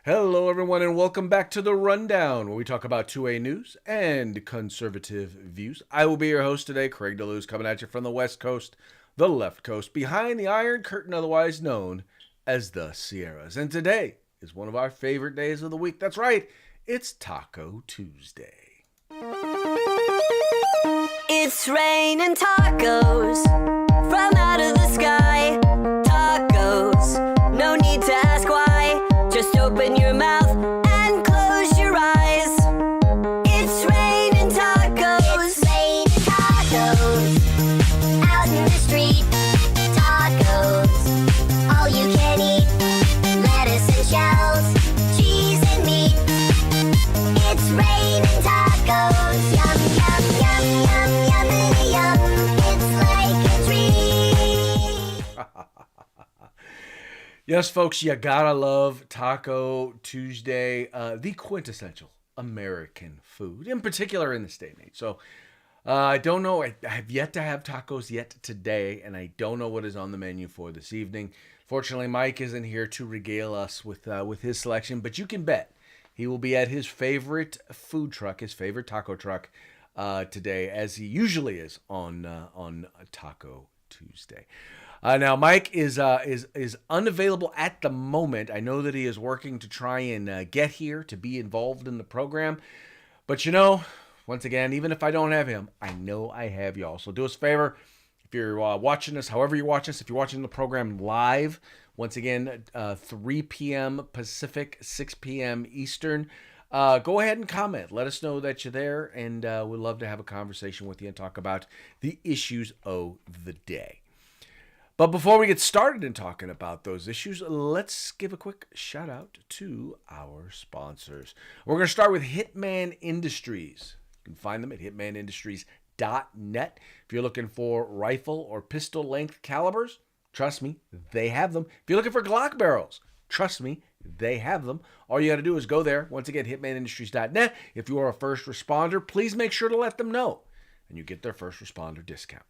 Hello, everyone, and welcome back to The Rundown, where we talk about 2A news and conservative views. I will be your host today, Craig DeLuz, coming at you from the West Coast, the left coast, behind the Iron Curtain, otherwise known as the Sierras. And today is one of our favorite days of the week. That's right, it's Taco Tuesday. It's raining tacos from out of the sky. Tacos, no need to ask why. Just open your mouth and close your eyes. It's raining tacos. It's raining tacos. Out in the street. Tacos. All you can eat. Lettuce and shells. Cheese and meat. It's raining tacos. Yum, yum, yum, yum, yummity yum. It's like a treat. Yes, folks, you gotta love Taco Tuesday, the quintessential American food, in particular in this day and age. So I don't know. I have yet to have tacos yet today, and I don't know what is on the menu for this evening. Fortunately, Mike isn't here to regale us with his selection, but you can bet he will be at his favorite food truck, his favorite taco truck today, as he usually is on Taco Tuesday. Now, Mike is unavailable at the moment. I know that he is working to try and get here to be involved in the program. But, once again, even if I don't have him, I know I have y'all. So do us a favor. If you're watching us, however you watch us, if you're watching the program live, once again, 3 p.m. Pacific, 6 p.m. Eastern, go ahead and comment. Let us know that you're there, and we'd love to have a conversation with you and talk about the issues of the day. But before we get started in talking about those issues, let's give a quick shout out to our sponsors. We're going to start with Hitman Industries. You can find them at hitmanindustries.net. If you're looking for rifle or pistol length calibers, trust me, they have them. If you're looking for Glock barrels, trust me, they have them. All you got to do is go there. Once again, hitmanindustries.net. If you are a first responder, please make sure to let them know, and you get their first responder discount.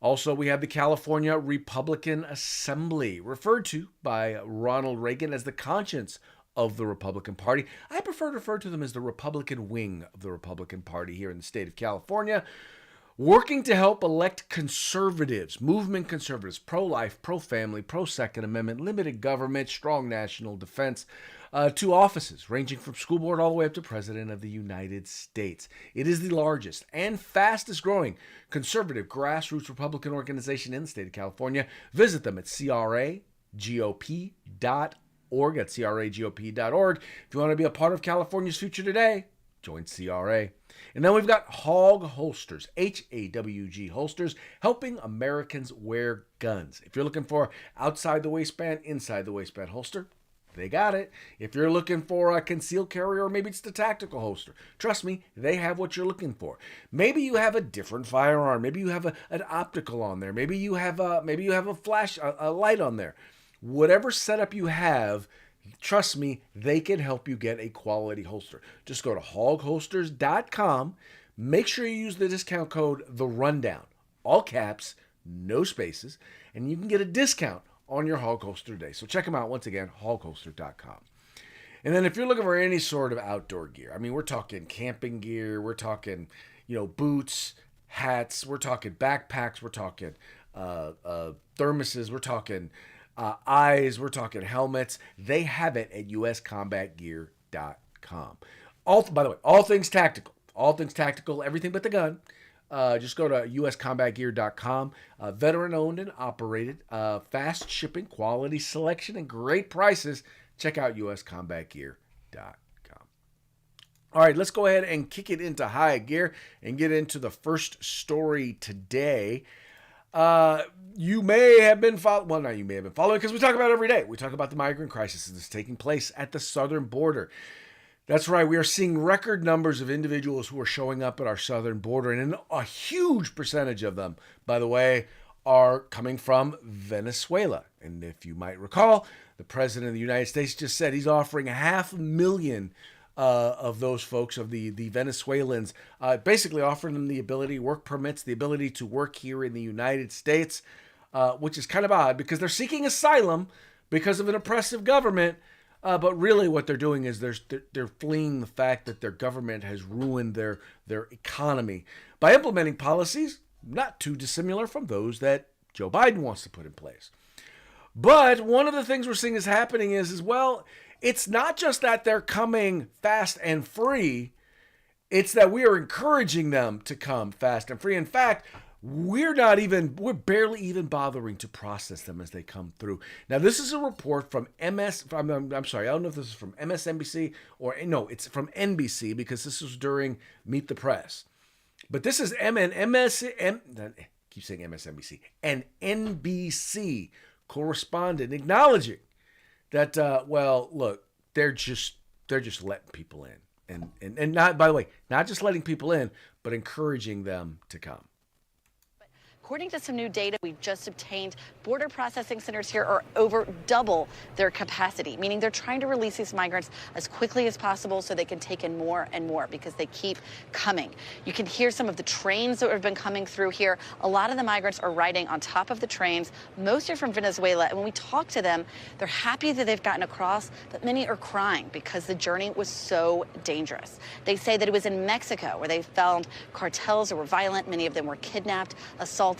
Also, we have the California Republican Assembly, referred to by Ronald Reagan as the conscience of the Republican Party. I prefer to refer to them as the Republican wing of the Republican Party here in the state of California, working to help elect conservatives, movement conservatives, pro-life, pro-family, pro-Second Amendment, limited government, strong national defense, to offices ranging from school board all the way up to President of the United States. It is the largest and fastest growing conservative grassroots Republican organization in the state of California. Visit them at cragop.org. That's cragop.org. If you want to be a part of California's future today, join CRA. And then we've got Hog Holsters, HAWG Holsters, helping Americans wear guns. If you're looking for outside the waistband, inside the waistband holster, they got it. If you're looking for a concealed carry, or maybe it's the tactical holster, trust me, they have what you're looking for. Maybe you have a different firearm. Maybe you have an optical on there. Maybe you have a flash, a light on there. Whatever setup you have, trust me, they can help you get a quality holster. Just go to hogholsters.com. Make sure you use the discount code The Rundown, all caps, no spaces, and you can get a discount on your Hog Holster today. So check them out once again, hogholster.com. And then if you're looking for any sort of outdoor gear, I mean, we're talking camping gear, we're talking, boots, hats, we're talking backpacks, we're talking thermoses, we're talking eyes, we're talking helmets. They have it at uscombatgear.com. By the way, all things tactical, everything but the gun. Just go to uscombatgear.com. Veteran owned and operated, fast shipping, quality selection, and great prices. Check out uscombatgear.com. All right, let's go ahead and kick it into high gear and get into the first story today. You may have been following, well, not you may have been following, because we talk about it every day. We talk about the migrant crisis that's taking place at the southern border. That's right. We are seeing record numbers of individuals who are showing up at our southern border, and a huge percentage of them, by the way, are coming from Venezuela. And if you might recall, the president of the United States just said he's offering 500,000 of those folks, of the Venezuelans, basically offering them the ability, work permits, the ability to work here in the United States, which is kind of odd because they're seeking asylum because of an oppressive government. But really, what they're doing is they're fleeing the fact that their government has ruined their economy by implementing policies not too dissimilar from those that Joe Biden wants to put in place. But one of the things we're seeing is happening is well, it's not just that they're coming fast and free. It's that we are encouraging them to come fast and free. In fact, we're barely even bothering to process them as they come through. Now, this is a report from I'm sorry, I don't know if this is from MSNBC or no, it's from NBC because this was during Meet the Press. But this is keep saying MSNBC, an NBC correspondent acknowledging that, well, look, they're just letting people in. And not, by the way, not just letting people in, but encouraging them to come. According to some new data we've just obtained, border processing centers here are over double their capacity, meaning they're trying to release these migrants as quickly as possible so they can take in more and more because they keep coming. You can hear some of the trains that have been coming through here. A lot of the migrants are riding on top of the trains. Most are from Venezuela. And when we talk to them, they're happy that they've gotten across, but many are crying because the journey was so dangerous. They say that it was in Mexico where they found cartels that were violent. Many of them were kidnapped, assaulted.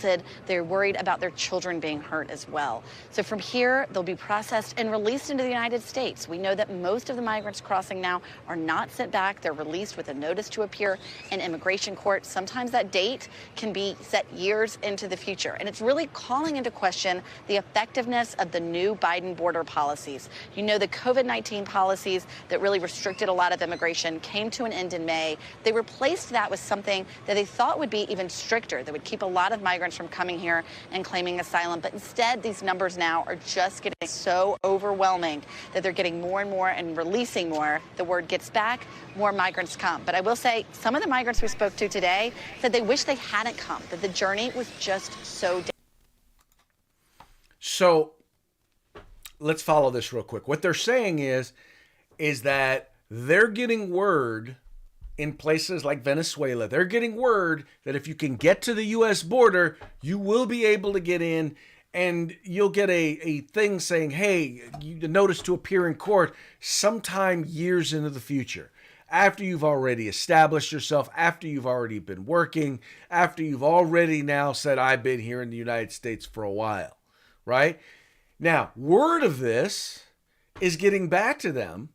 They're worried about their children being hurt as well. So from here, they'll be processed and released into the United States. We know that most of the migrants crossing now are not sent back. They're released with a notice to appear in immigration court. Sometimes that date can be set years into the future. And it's really calling into question the effectiveness of the new Biden border policies. You know, the COVID-19 policies that really restricted a lot of immigration came to an end in May. They replaced that with something that they thought would be even stricter, that would keep a lot of migrants from coming here and claiming asylum. But instead, these numbers now are just getting so overwhelming that they're getting more and more and releasing more. The word gets back, more migrants come. But I will say, some of the migrants we spoke to today said they wish they hadn't come, that the journey was just so dangerous. So let's follow this real quick. What they're saying is that they're getting word in places like Venezuela, they're getting word that if you can get to the U.S. border, you will be able to get in and you'll get a thing saying, hey, you notice to appear in court sometime years into the future. After you've already established yourself, after you've already been working, after you've already now said, I've been here in the United States for a while, right? Now, word of this is getting back to them.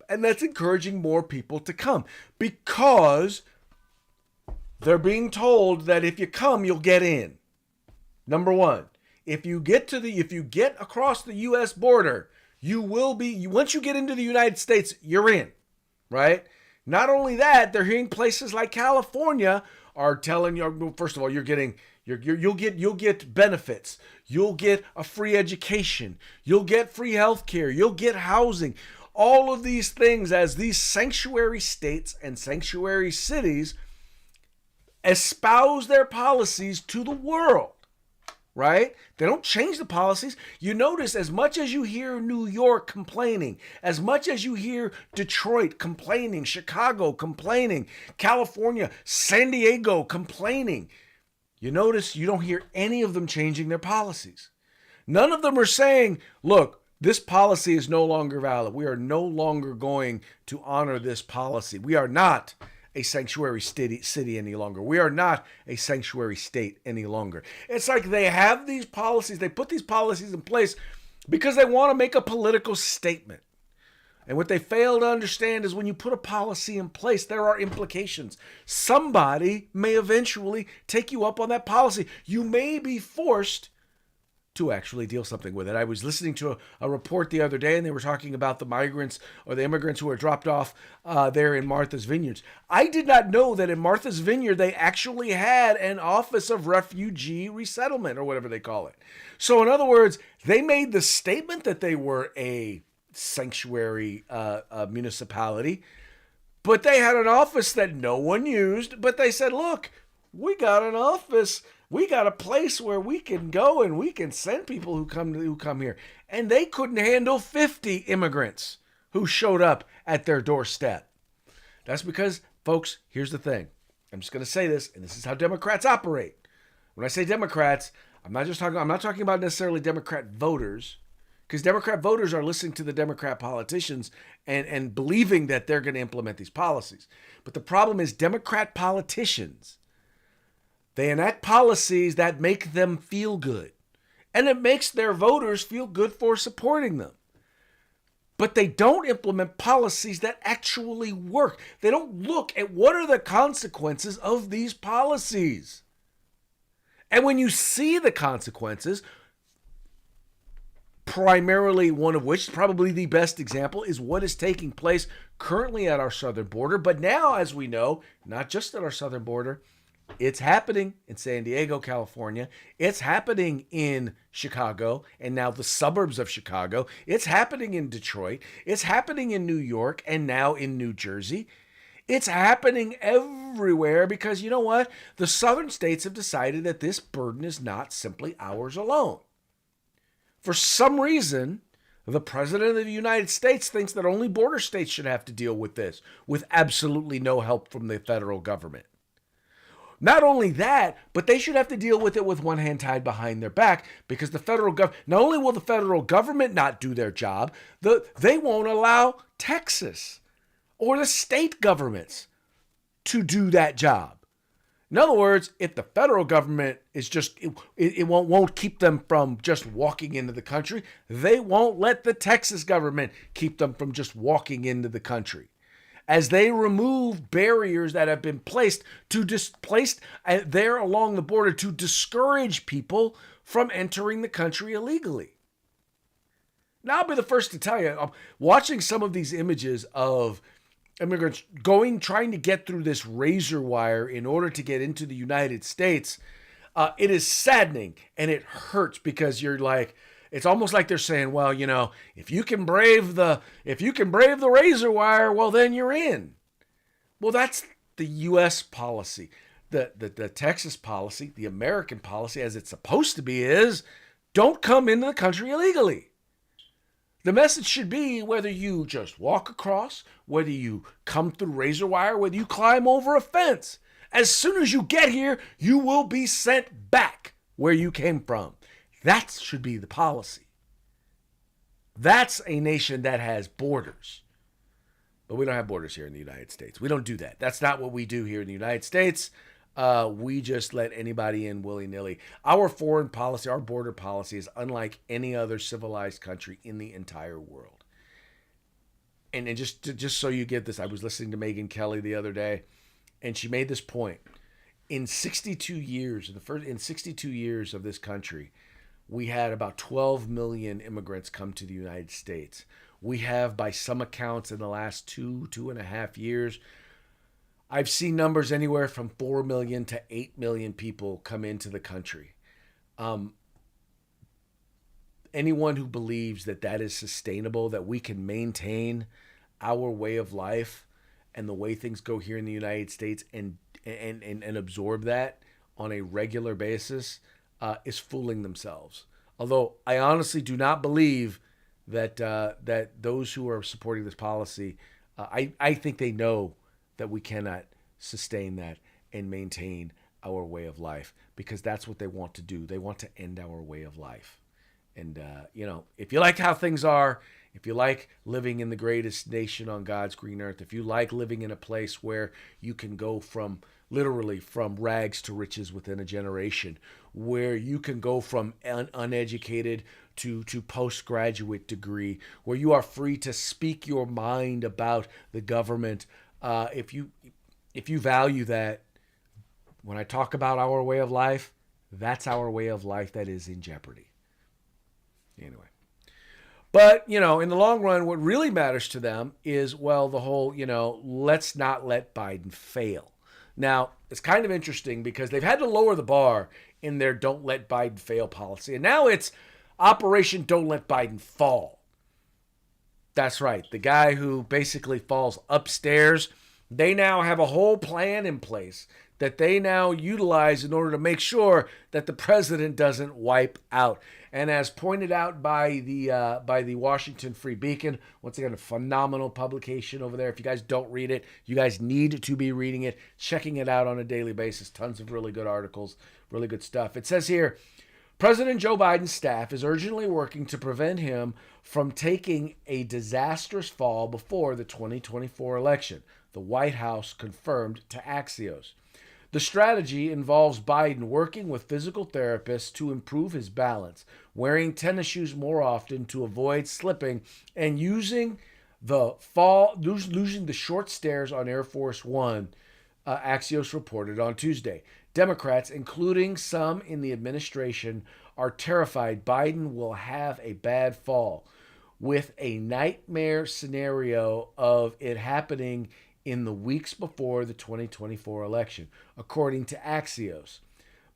And that's encouraging more people to come because they're being told that if you come, you'll get in. Number one, if you get across the U.S. border, you will be, once you get into the United States, you're in, right? Not only that, they're hearing places like California are telling you, first of all, you'll get benefits. You'll get a free education. You'll get free health care. You'll get housing. All of these things as these sanctuary states and sanctuary cities espouse their policies to the world, right? They don't change the policies. You notice as much as you hear New York complaining, as much as you hear Detroit complaining, Chicago complaining, California, San Diego complaining, you notice you don't hear any of them changing their policies. None of them are saying, look, this policy is no longer valid. We are no longer going to honor this policy. We are not a sanctuary city any longer. We are not a sanctuary state any longer. It's like they have these policies. They put these policies in place because they want to make a political statement. And what they fail to understand is when you put a policy in place, there are implications. Somebody may eventually take you up on that policy. You may be forced to actually deal something with it. I was listening to a report the other day and they were talking about the migrants or the immigrants who were dropped off there in Martha's Vineyards. I did not know that in Martha's Vineyard they actually had an Office of Refugee Resettlement or whatever they call it. So in other words, they made the statement that they were a sanctuary municipality, but they had an office that no one used, but they said, look, we got an office. We got a place where we can go and we can send people who come here. And they couldn't handle 50 immigrants who showed up at their doorstep. That's because, folks, here's the thing. I'm just going to say this, and this is how Democrats operate. When I say Democrats, I'm not talking about necessarily Democrat voters. because Democrat voters are listening to the Democrat politicians and believing that they're going to implement these policies. But the problem is Democrat politicians, they enact policies that make them feel good. And it makes their voters feel good for supporting them. But they don't implement policies that actually work. They don't look at what are the consequences of these policies. And when you see the consequences, primarily one of which, probably the best example, is what is taking place currently at our southern border. But now, as we know, not just at our southern border, it's happening in San Diego, California. It's happening in Chicago and now the suburbs of Chicago. It's happening in Detroit. It's happening in New York and now in New Jersey. It's happening everywhere because you know what? The southern states have decided that this burden is not simply ours alone. For some reason, the president of the United States thinks that only border states should have to deal with this with absolutely no help from the federal government. Not only that, but they should have to deal with it with one hand tied behind their back because the federal government, not only will the federal government not do their job, they won't allow Texas or the state governments to do that job. In other words, if the federal government is just, it won't keep them from just walking into the country, they won't let the Texas government keep them from just walking into the country. As they remove barriers that have been placed there along the border to discourage people from entering the country illegally. Now, I'll be the first to tell you, I'm watching some of these images of immigrants trying to get through this razor wire in order to get into the United States. It is saddening and it hurts because you're like, it's almost like they're saying, well, you know, if you can brave the razor wire, well, then you're in. Well, that's the U.S. policy. The Texas policy, the American policy, as it's supposed to be, is don't come into the country illegally. The message should be whether you just walk across, whether you come through razor wire, whether you climb over a fence. As soon as you get here, you will be sent back where you came from. That should be the policy. That's a nation that has borders. But we don't have borders here in the United States. We don't do that. That's not what we do here in the United States. We just let anybody in willy-nilly. Our foreign policy, our border policy is unlike any other civilized country in the entire world. And just so you get this, I was listening to Megyn Kelly the other day, and she made this point. In 62 years, in 62 years of this country, we had about 12 million immigrants come to the United States. We have, by some accounts, in the last 2.5 years, I've seen numbers anywhere from 4 million to 8 million people come into the country. Anyone who believes that that is sustainable, that we can maintain our way of life and the way things go here in the United States and absorb that on a regular basis, is fooling themselves. Although I honestly do not believe that those who are supporting this policy, I think they know that we cannot sustain that and maintain our way of life because that's what they want to do. They want to end our way of life. And, if you like how things are, if you like living in the greatest nation on God's green earth, if you like living in a place where you can go literally from rags to riches within a generation, where you can go from uneducated to postgraduate degree, where you are free to speak your mind about the government. If you value that, when I talk about our way of life, that's our way of life that is in jeopardy. Anyway. But, in the long run, what really matters to them is, well, the whole, let's not let Biden fail. Now, it's kind of interesting because they've had to lower the bar in their don't let Biden fail policy. And now it's Operation Don't Let Biden Fall. That's right. The guy who basically falls upstairs, they now have a whole plan in place that they now utilize in order to make sure that the president doesn't wipe out. And as pointed out by the Washington Free Beacon, once again, a phenomenal publication over there. If you guys don't read it, you guys need to be reading it, checking it out on a daily basis. Tons of really good articles, really good stuff. It says here, President Joe Biden's staff is urgently working to prevent him from taking a disastrous fall before the 2024 election, the White House confirmed to Axios. The strategy involves Biden working with physical therapists to improve his balance, wearing tennis shoes more often to avoid slipping, and using the short stairs on Air Force One, Axios reported on Tuesday. Democrats, including some in the administration, are terrified Biden will have a bad fall, with a nightmare scenario of it happening in the weeks before the 2024 election, according to Axios.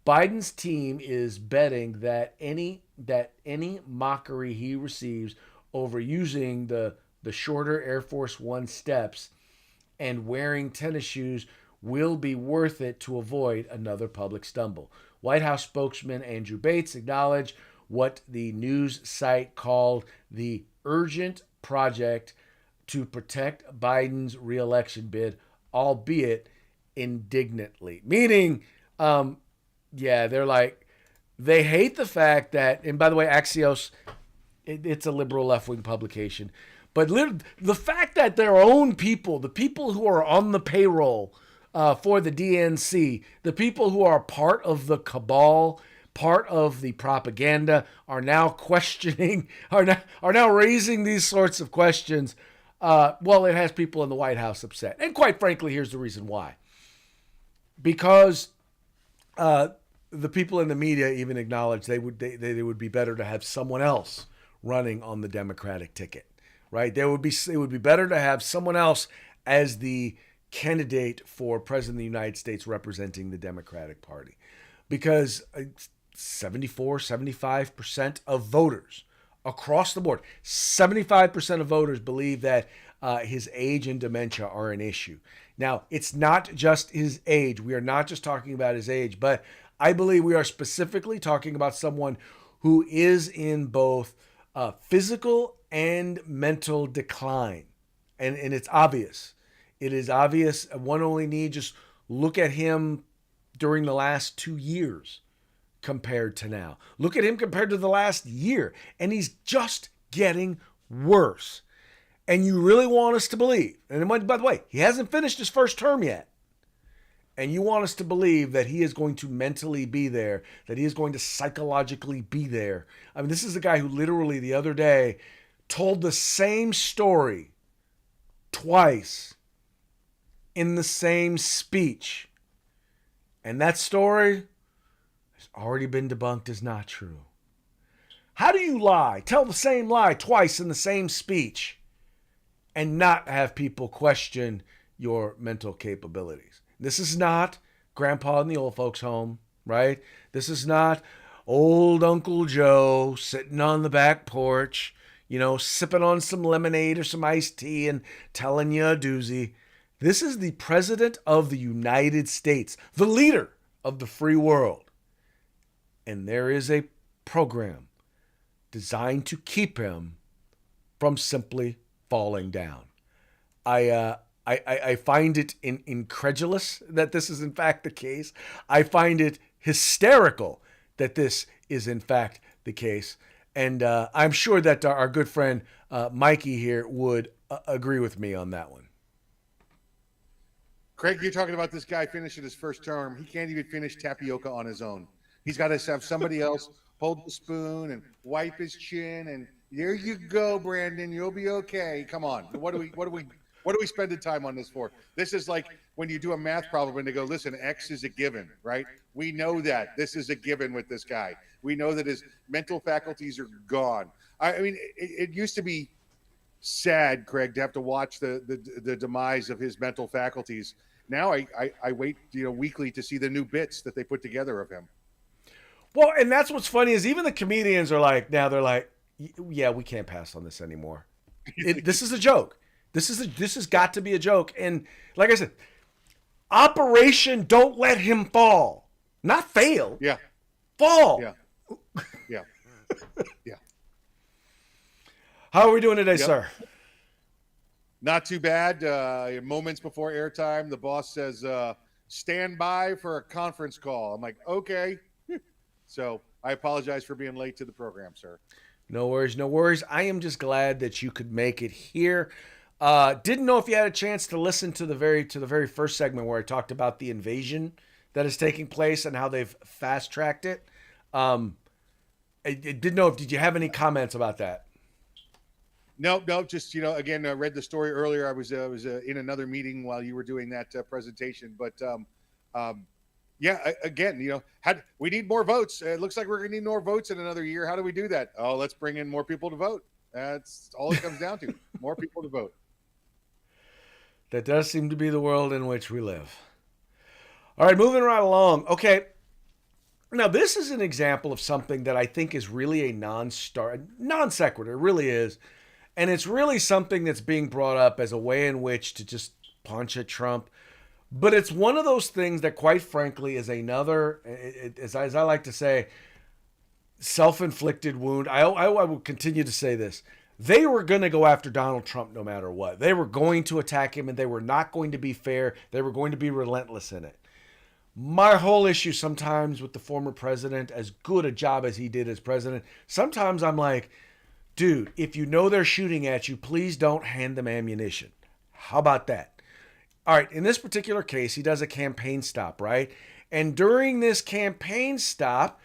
Biden's team is betting that any mockery he receives over using the shorter Air Force One steps and wearing tennis shoes will be worth it to avoid another public stumble. White House spokesman Andrew Bates acknowledged what the news site called the urgent project to protect Biden's reelection bid, albeit indignantly. Meaning, they're like, they hate the fact that, and by the way, Axios, it's a liberal left-wing publication, but the fact that their own people, the people who are on the payroll for the DNC, the people who are part of the cabal, part of the propaganda, are now questioning, are now raising these sorts of questions. It has people in the White House upset. And quite frankly, here's the reason why. Because the people in the media even acknowledge they would be better to have someone else running on the Democratic ticket, right? It would be better to have someone else as the candidate for president of the United States representing the Democratic Party, because 75% of voters across the board, 75% of voters believe that his age and dementia are an issue. Now, it's not just his age. We are not just talking about his age, but I believe we are specifically talking about someone who is in both physical and mental decline. And it's obvious. It is obvious. One only need just look at him during the last 2 years compared to now. Look at him compared to the last year, and he's just getting worse. And you really want us to believe, and by the way, he hasn't finished his first term yet, and you want us to believe that he is going to mentally be there, that he is going to psychologically be there. I mean, this is a guy who literally the other day told the same story twice in the same speech. And that story has already been debunked as not true. How do you lie? Tell the same lie twice in the same speech and not have people question your mental capabilities. This is not Grandpa in the old folks' home, right? This is not old Uncle Joe sitting on the back porch, sipping on some lemonade or some iced tea and telling you a doozy. This is the President of the United States, the leader of the free world. And there is a program designed to keep him from simply falling down. I find it incredulous that this is in fact the case. I find it hysterical that this is in fact the case. And I'm sure that our good friend Mikey here would agree with me on that one. Craig, you're talking about this guy finishing his first term. He can't even finish tapioca on his own. He's got to have somebody else hold the spoon and wipe his chin. And there you go, Brandon. You'll be okay. Come on. What are we spending time on this for? This is like when you do a math problem and they go, listen, X is a given, right? We know that this is a given with this guy. We know that his mental faculties are gone. I mean, it used to be sad, Craig, to have to watch the demise of his mental faculties. Now I wait, weekly to see the new bits that they put together of him. Well, and that's what's funny is even the comedians are like, now they're like, yeah, we can't pass on this anymore. This is a joke. This has got to be a joke. And like I said, Operation Don't Let Him Fall, not fail. Yeah. Fall. Yeah. Yeah. Yeah. How are we doing today, sir? Not too bad. Moments before airtime, the boss says, stand by for a conference call. I'm like, okay. So I apologize for being late to the program, sir. No worries, no worries. I am just glad that you could make it here. Didn't know if you had a chance to listen to the very first segment where I talked about the invasion that is taking place and how they've fast tracked it. I didn't know if did you have any comments about that? No, no, just again, I read the story earlier. I was in another meeting while you were doing that presentation, but yeah, again, we need more votes. It looks like we're going to need more votes in another year. How do we do that? Oh, let's bring in more people to vote. That's all it comes down to. More people to vote. That does seem to be the world in which we live. All right, moving right along. Okay. Now, this is an example of something that I think is really a non sequitur. It really is. And it's really something that's being brought up as a way in which to just punch at Trump. But it's one of those things that, quite frankly, is another, as I like to say, self-inflicted wound. I will continue to say this. They were going to go after Donald Trump no matter what. They were going to attack him, and they were not going to be fair. They were going to be relentless in it. My whole issue sometimes with the former president, as good a job as he did as president, sometimes I'm like, dude, if you know they're shooting at you, please don't hand them ammunition. How about that? All right, in this particular case, he does a campaign stop, right? And during this campaign stop,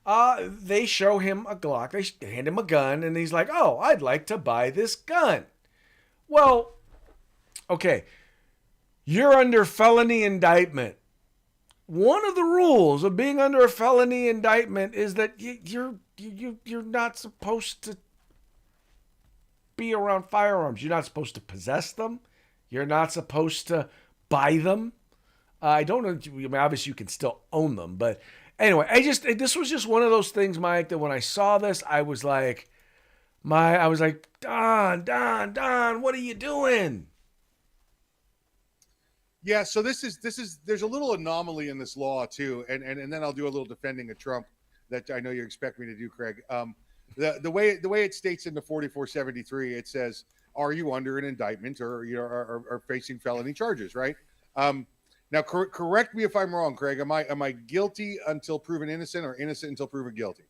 they show him a Glock. They hand him a gun, and he's like, oh, I'd like to buy this gun. Well, okay, you're under felony indictment. One of the rules of being under a felony indictment is that you're not supposed to be around firearms. You're not supposed to possess them. You're not supposed to buy them. I don't know. I mean, obviously, you can still own them, but anyway, this was just one of those things, Mike, that when I saw this, I was like, Don, what are you doing? Yeah, so there's a little anomaly in this law too, and then I'll do a little defending of Trump that I know you expect me to do, Craig. The way it states in the 4473, it says, "Are you under an indictment or are facing felony charges?" Right? Now, correct me if I'm wrong, Craig. Am I guilty until proven innocent, or innocent until proven guilty?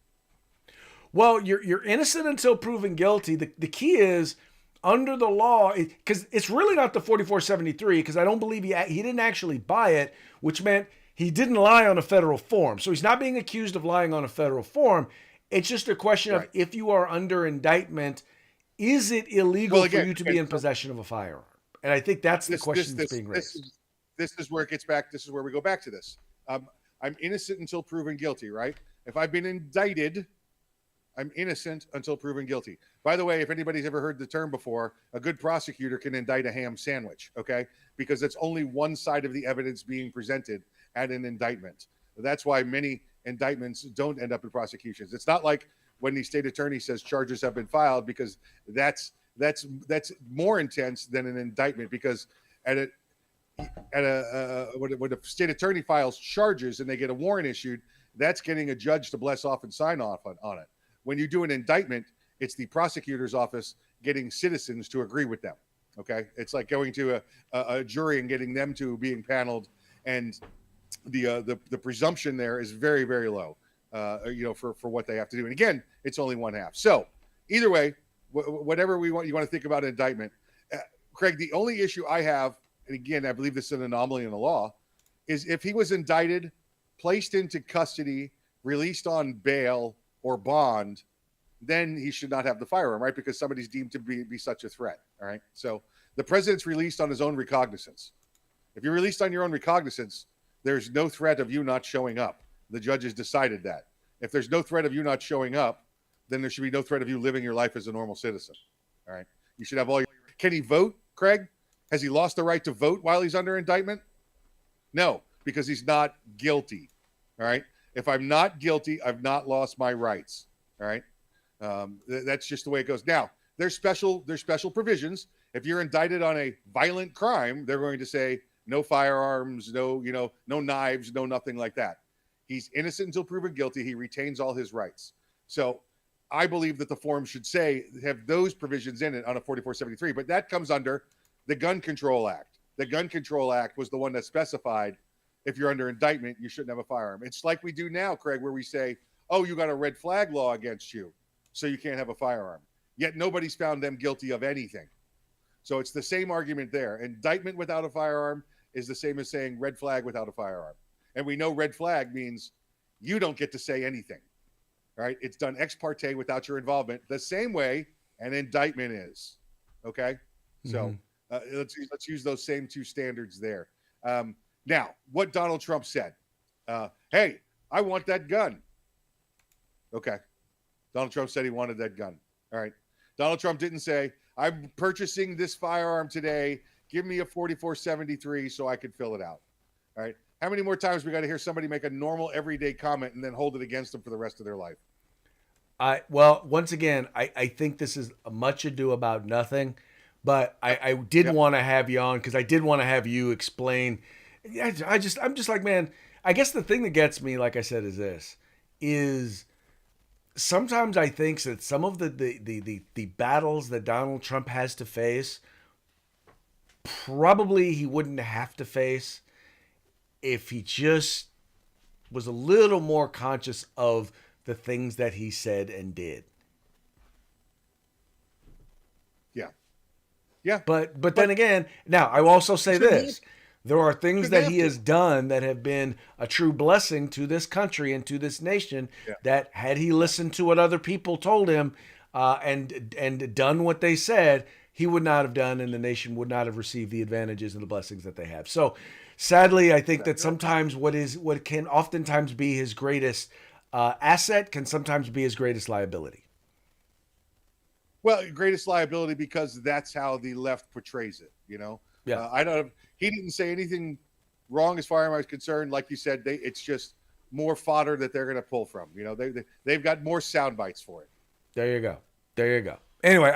Well, you're innocent until proven guilty. The key is, under the law, because it's really not the 4473, because I don't believe he didn't actually buy it, which meant he didn't lie on a federal form. So he's not being accused of lying on a federal form. It's just a question of, if you are under indictment, is it illegal for you to be in possession of a firearm? And I think that's the question that's being raised. This is where it gets back. This is where we go back to this. I'm innocent until proven guilty, right? If I've been indicted, I'm innocent until proven guilty. By the way, if anybody's ever heard the term before, a good prosecutor can indict a ham sandwich, okay? Because it's only one side of the evidence being presented at an indictment. That's why many indictments don't end up in prosecutions. It's not like when the state attorney says charges have been filed, because that's more intense than an indictment, because when a state attorney files charges and they get a warrant issued, that's getting a judge to bless off and sign off on it. When you do an indictment, it's the prosecutor's office getting citizens to agree with them. Okay, it's like going to a jury and getting them to being paneled, and the presumption there is very, very low. For what they have to do. And again, it's only one half. So either way, whatever you want to think about an indictment, Craig. The only issue I have, and again, I believe this is an anomaly in the law, is if he was indicted, placed into custody, released on bail or bond, then he should not have the firearm, right? Because somebody's deemed to be such a threat. All right. So the president's released on his own recognizance. If you're released on your own recognizance, there's no threat of you not showing up. The judge has decided that. If there's no threat of you not showing up, then there should be no threat of you living your life as a normal citizen. All right. You should have all your. Can he vote, Craig? Has he lost the right to vote while he's under indictment? No, because he's not guilty. All right. If I'm not guilty, I've not lost my rights. All right. That's just the way it goes. Now, there's special provisions. If you're indicted on a violent crime, they're going to say no firearms, no knives, no nothing like that. He's innocent until proven guilty. He retains all his rights. So I believe that the form should have those provisions in it on a 4473, but that comes under the Gun Control Act. The Gun Control Act was the one that specified if you're under indictment, you shouldn't have a firearm. It's like we do now, Craig, where we say, oh, you got a red flag law against you, so you can't have a firearm. Yet nobody's found them guilty of anything. So it's the same argument there. Indictment without a firearm is the same as saying red flag without a firearm. And we know red flag means you don't get to say anything, right? It's done ex parte without your involvement, the same way an indictment is. Okay, so let's use those same two standards there. Now, what Donald Trump said, hey, I want that gun. Okay, Donald Trump said he wanted that gun. All right, Donald Trump didn't say, I'm purchasing this firearm today. Give me a 4473 so I can fill it out. All right. How many more times we got to hear somebody make a normal everyday comment and then hold it against them for the rest of their life? Well, once again, I think this is a much ado about nothing, but I did want to have you on because I did want to have you explain. I'm just like, man, I guess the thing that gets me, like I said, is sometimes I think that some of the battles that Donald Trump has to face, probably he wouldn't have to face if he just was a little more conscious of the things that he said and did. Yeah. Yeah. But then again, now I will also say this. There are things that he has done that have been a true blessing to this country and to this nation that had he listened to what other people told him and done what they said, he would not have done, and the nation would not have received the advantages and the blessings that they have. So sadly, I think that sometimes what can oftentimes be his greatest asset can sometimes be his greatest liability. Well, greatest liability because that's how the left portrays it, you know? Yeah. He didn't say anything wrong as far as I'm concerned. Like you said, it's just more fodder that they're going to pull from. You know, they've got more sound bites for it. There you go. Anyway,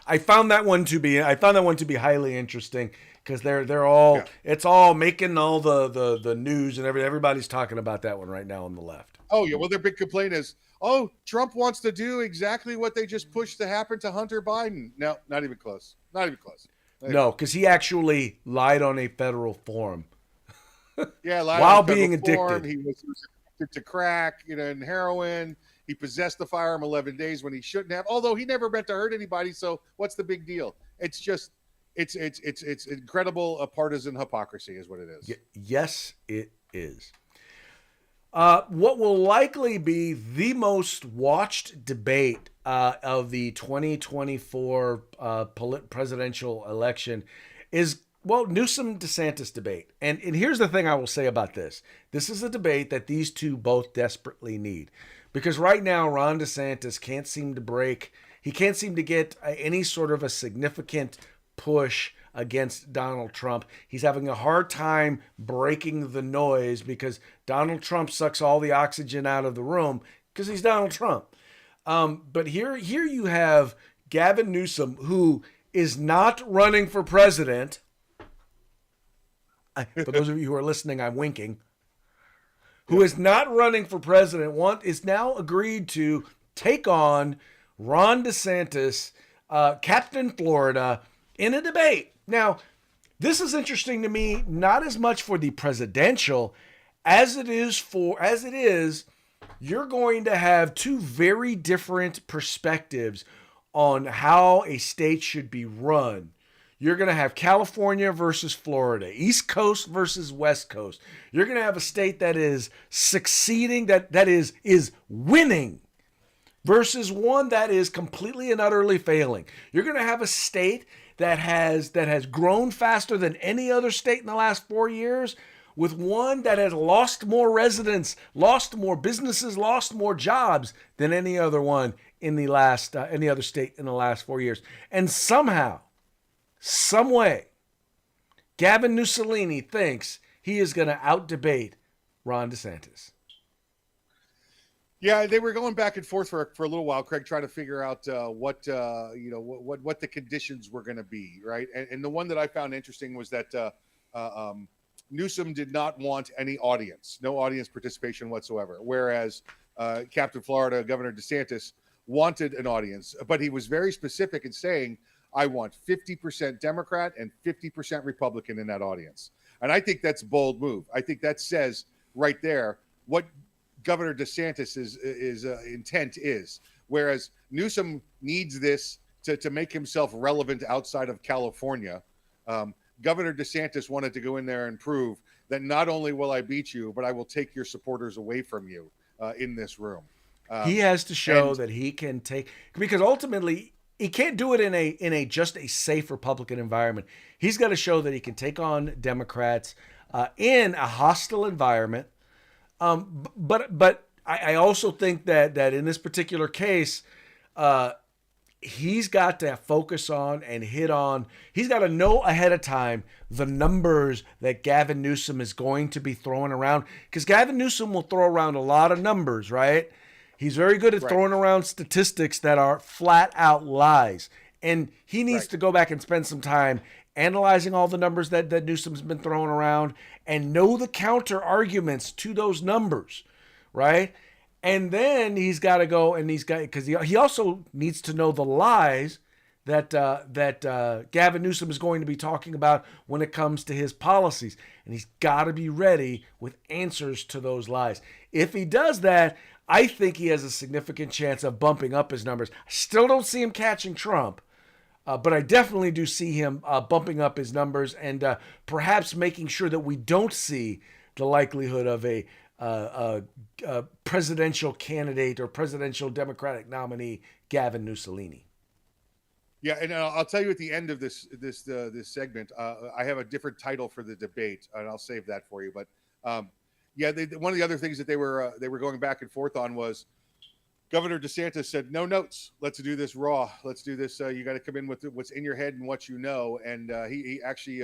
I found that one to be highly interesting because they're all it's all making all the news and everybody's talking about that one right now on the left. Oh yeah, well their big complaint is, oh, Trump wants to do exactly what they just pushed to happen to Hunter Biden. No, not even close. No, because he actually lied on a federal form. Yeah, while being addicted. He was addicted to crack, and heroin. He possessed the firearm 11 days when he shouldn't have. Although he never meant to hurt anybody, so what's the big deal? It's just, it's incredible partisan hypocrisy, is what it is. Yes, it is. What will likely be the most watched debate of the 2024 presidential election is, well, Newsom-DeSantis debate. And here's the thing I will say about this. This is a debate that these two both desperately need. Because right now, Ron DeSantis can't seem to break. He can't seem to get any sort of a significant push against Donald Trump. He's having a hard time breaking the noise because Donald Trump sucks all the oxygen out of the room because he's Donald Trump. But here you have Gavin Newsom, who is not running for president. For those of you who are listening, I'm winking. Who is not running for president, is now agreed to take on Ron DeSantis, Captain Florida, in a debate. Now, this is interesting to me, not as much for the presidential as it is you're going to have two very different perspectives on how a state should be run. You're going to have California versus Florida, East Coast versus West Coast. You're going to have a state that is succeeding, that is winning, versus one that is completely and utterly failing. You're going to have a state that has grown faster than any other state in the last 4 years, with one that has lost more residents, lost more businesses, lost more jobs than any other one in the last any other state in the last 4 years. And somehow, some way, Gavin Newsom thinks he is going to out-debate Ron DeSantis. Yeah, they were going back and forth for a little while, Craig, trying to figure out what the conditions were going to be, right? And the one that I found interesting was that Newsom did not want any audience, no audience participation whatsoever, whereas Captain Florida, Governor DeSantis, wanted an audience, but he was very specific in saying, I want 50% Democrat and 50% Republican in that audience. And I think that's a bold move. I think that says right there what Governor DeSantis is intent is. Whereas Newsom needs this to make himself relevant outside of California. Governor DeSantis wanted to go in there and prove that not only will I beat you, but I will take your supporters away from you in this room. He has to show that he can take, because ultimately he can't do it in a just a safe Republican environment. He's got to show that he can take on Democrats in a hostile environment. But I also think that in this particular case, he's got to focus on and hit on. He's got to know ahead of time the numbers that Gavin Newsom is going to be throwing around, because Gavin Newsom will throw around a lot of numbers, right? He's very good at throwing around statistics that are flat out lies. And he needs to go back and spend some time analyzing all the numbers that Newsom's been throwing around and know the counter arguments to those numbers, right? And then he's got to go and because he also needs to know the lies that Gavin Newsom is going to be talking about when it comes to his policies. And he's got to be ready with answers to those lies. If he does that, I think he has a significant chance of bumping up his numbers. I still don't see him catching Trump, but I definitely do see him bumping up his numbers and perhaps making sure that we don't see the likelihood of a presidential candidate or presidential Democratic nominee, Gavin Newsom. Yeah, and I'll tell you at the end of this segment, I have a different title for the debate, and I'll save that for you. But one of the other things that they were going back and forth on was Governor DeSantis said, "No notes. Let's do this raw. Let's do this. You got to come in with what's in your head and what you know." And he actually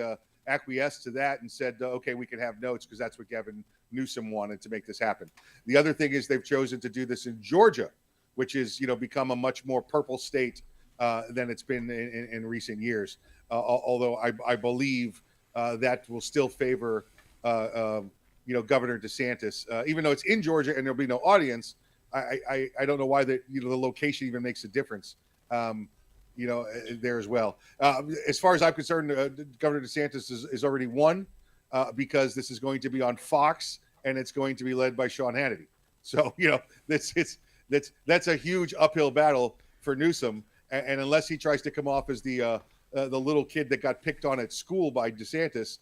acquiesced to that and said, "Okay, we can have notes," because that's what Gavin Newsom wanted to make this happen. The other thing is they've chosen to do this in Georgia, which is become a much more purple state than it's been in recent years. Although I believe that will still favor Governor DeSantis, even though it's in Georgia and there'll be no audience. I don't know why the location even makes a difference. There as well. As far as I'm concerned, Governor DeSantis is already won because this is going to be on Fox and it's going to be led by Sean Hannity. So that's a huge uphill battle for Newsom. And unless he tries to come off as the little kid that got picked on at school by DeSantis,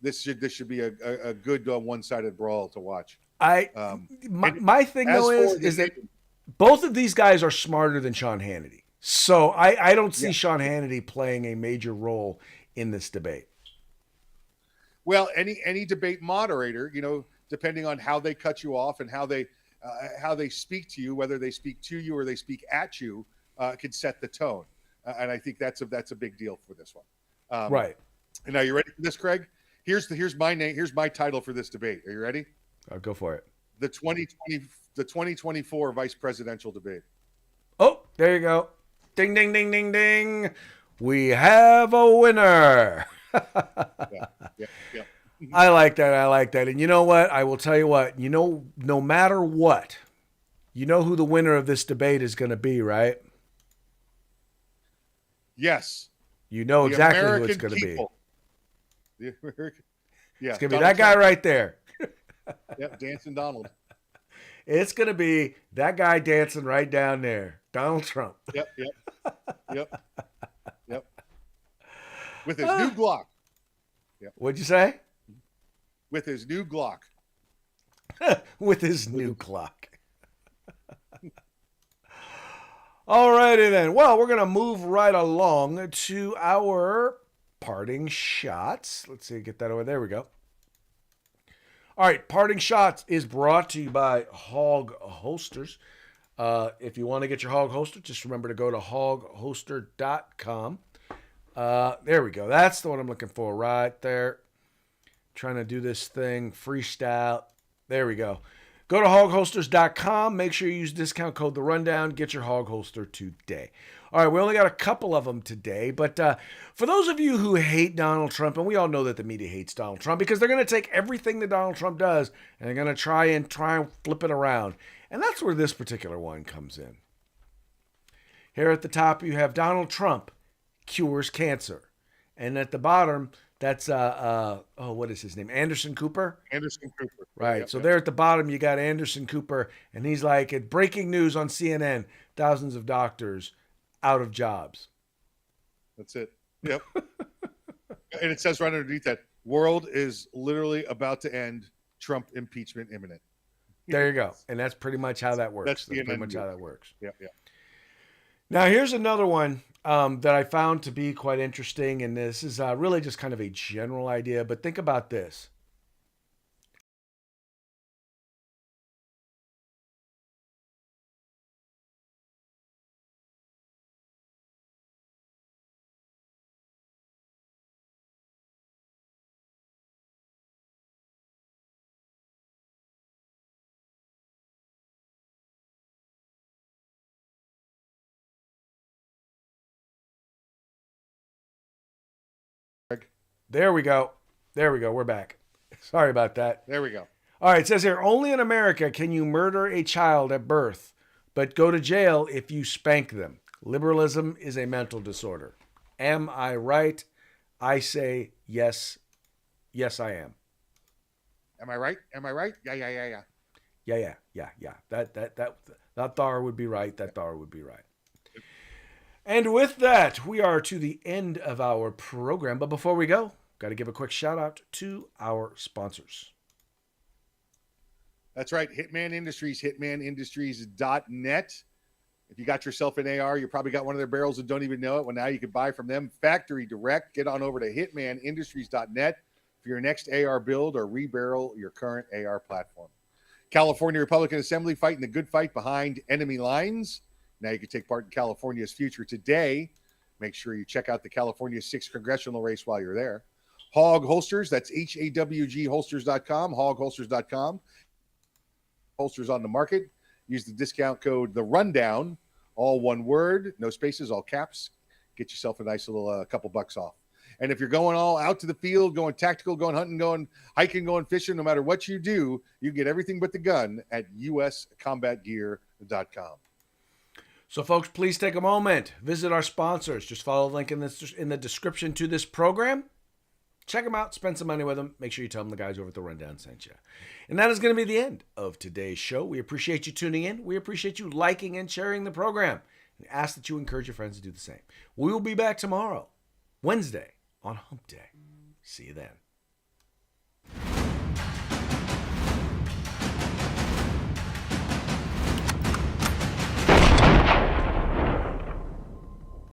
this should be a good one-sided brawl to watch. My thing though is that both of these guys are smarter than Sean Hannity, so I don't see Sean Hannity playing a major role in this debate. Well, any debate moderator, depending on how they cut you off and how they speak to you, whether they speak to you or they speak at you, could set the tone. And I think that's a big deal for this one. Right. And now you ready for this, Craig? Here's my name. Here's my title for this debate. Are you ready? I'll go for it. The 2024 vice presidential debate. Oh, there you go. Ding, ding, ding, ding, ding. We have a winner. Yeah. I like that. And you know what? I will tell you what, no matter what, who the winner of this debate is going to be, right? Yes. You know exactly who it's going to be. The American. Yeah. It's going to be that guy right there. Yep, Dancing Donald. It's going to be that guy dancing right down there, Donald Trump. Yep. With his new Glock. Yep. What'd you say? With his new Glock. With his new clock. All righty then. Well, we're going to move right along to our parting shots. Let's see, get that over. There we go. All right, parting shots is brought to you by Hog Holsters. If you want to get your Hog Holster, just remember to go to hogholster.com. There we go. That's the one I'm looking for right there. Trying to do this thing freestyle. There we go. Go to hogholsters.com. Make sure you use discount code The Rundown. Get your Hog Holster today. All right, we only got a couple of them today, but for those of you who hate Donald Trump, and we all know that the media hates Donald Trump because they're going to take everything that Donald Trump does and they're going to try and flip it around. And that's where this particular one comes in. Here at the top, you have Donald Trump cures cancer. And at the bottom, That's what is his name? Anderson Cooper. Anderson Cooper. Right. Yep, So yep. there at the bottom, you got Anderson Cooper, and he's like, breaking news on CNN: thousands of doctors out of jobs. That's it. Yep. And it says right underneath that, world is literally about to end. Trump impeachment imminent. There you go. And that's pretty much how that works. That's That's pretty CNN much how news. that works. Yeah, yeah. Now, here's another one that I found to be quite interesting. And this is really just kind of a general idea, but think about this. There we go. There we go. We're back. Sorry about that. There we go. All right. It says here, only in America can you murder a child at birth, but go to jail if you spank them. Liberalism is a mental disorder. Am I right? I say yes. Yes, I am. Am I right? Am I right? Yeah, yeah, yeah, yeah. Yeah. That Thar would be right. That Thar would be right. And with that, we are to the end of our program. But before we go, got to give a quick shout out to our sponsors. That's right. Hitman Industries, hitmanindustries.net. If you got yourself an AR, you probably got one of their barrels and don't even know it. Well, now you can buy from them factory direct. Get on over to hitmanindustries.net for your next AR build or rebarrel your current AR platform. California Republican Assembly fighting the good fight behind enemy lines. Now you can take part in California's future today. Make sure you check out the California 6th congressional race while you're there. Hog Holsters, that's HAWG holsters.com, hogholsters.com. Holsters on the market. Use the discount code The Rundown, all one word, no spaces, all caps. Get yourself a nice little couple bucks off. And if you're going all out to the field, going tactical, going hunting, going hiking, going fishing, no matter what you do, you get everything but the gun at uscombatgear.com. So, folks, please take a moment, visit our sponsors. Just follow the link in the description to this program. Check them out, spend some money with them. Make sure you tell them the guys over at The Rundown sent you. And that is going to be the end of today's show. We appreciate you tuning in. We appreciate you liking and sharing the program. And ask that you encourage your friends to do the same. We will be back tomorrow, Wednesday, on Hump Day. See you then.